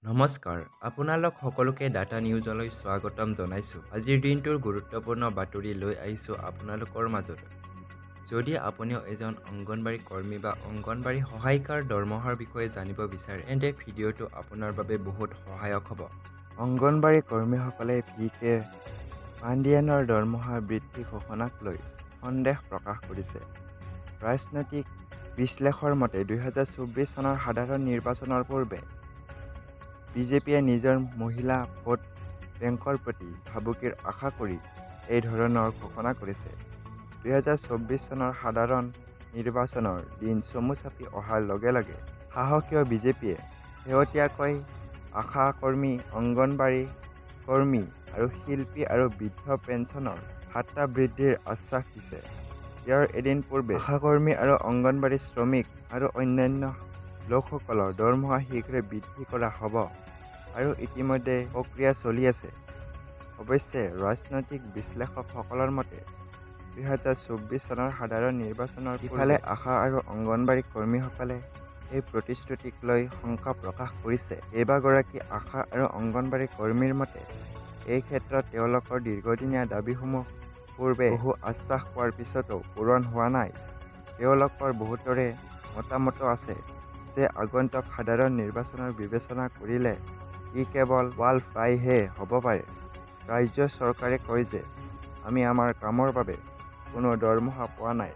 নমস্কাৰ, আপোনালোক সকলোকে ডাটা নিউজলৈ স্বাগতম জনাইছোঁ। আজিৰ দিনটোৰ গুৰুত্বপূৰ্ণ বাতৰি লৈ আহিছোঁ আপোনালোকৰ মাজলৈ। যদি আপুনিও এজন অংগনবাড়ী কৰ্মী বা অংগনবাড়ী সহায়িকাৰ দৰমহাৰ বিষয়ে জানিব বিচাৰে, তেন্তে ভিডিঅ'টো আপোনাৰ বাবে বহুত সহায়ক হ'ব। অংগনবাড়ী কৰ্মীসকলে VK পাণ্ডিয়ানৰ দৰমহা বৃদ্ধি ঘোষণাক লৈ সন্দেহ প্ৰকাশ কৰিছে। ৰাজনৈতিক বিশ্লেষকৰ মতে 2024 চনৰ সাধাৰণ নিৰ্বাচনৰ পূৰ্বে বিজেপিয়ে নিজৰ মহিলা ভোট বেংকৰ প্ৰতি ভাবুকিৰ আশা কৰি এই ধৰণৰ ঘোষণা কৰিছে। 2024 চনৰ সাধাৰণ নিৰ্বাচনৰ দিন চমু চাপি অহাৰ লগে লগে সাহসীয় বিজেপিয়ে শেহতীয়াকৈ আশা কৰ্মী, অংগনবাড়ী কৰ্মী আৰু শিল্পী আৰু বৃদ্ধ পেঞ্চনৰ ভাত্তা বৃদ্ধিৰ আশ্বাস দিছে। ইয়াৰ এদিন পূৰ্বে আশা কৰ্মী আৰু অংগনবাড়ী শ্ৰমিক আৰু অন্যান্য লোকসকলৰ দৰমহা শীঘ্ৰে বৃদ্ধি কৰা হ'ব আৰু ইতিমধ্যে প্ৰক্ৰিয়া চলি আছে। অৱশ্যে ৰাজনৈতিক বিশ্লেষকসকলৰ মতে 2024 চনৰ সাধাৰণ নিৰ্বাচনৰ ইফালে আশা আৰু অংগনবাড়ী কৰ্মীসকলে এই প্ৰতিশ্ৰুতিক লৈ শংকা প্ৰকাশ কৰিছে। কেইবাগৰাকী আশা আৰু অংগনবাড়ী কৰ্মীৰ মতে এই ক্ষেত্ৰত তেওঁলোকৰ দীৰ্ঘদিনীয়া দাবীসমূহ পূৰ্বে বহু আশ্বাস পোৱাৰ পিছতো পূৰণ হোৱা নাই। তেওঁলোকৰ বহুতৰে মতামত আছে যে আগন্তুক সাধাৰণ নিৰ্বাচনৰ বিবেচনা কৰিলে ই কেৱল ৱাল ফ্লাইহে হ'ব পাৰে। ৰাজ্য চৰকাৰে কয় যে আমি আমাৰ কামৰ বাবে কোনো দৰমহা পোৱা নাই।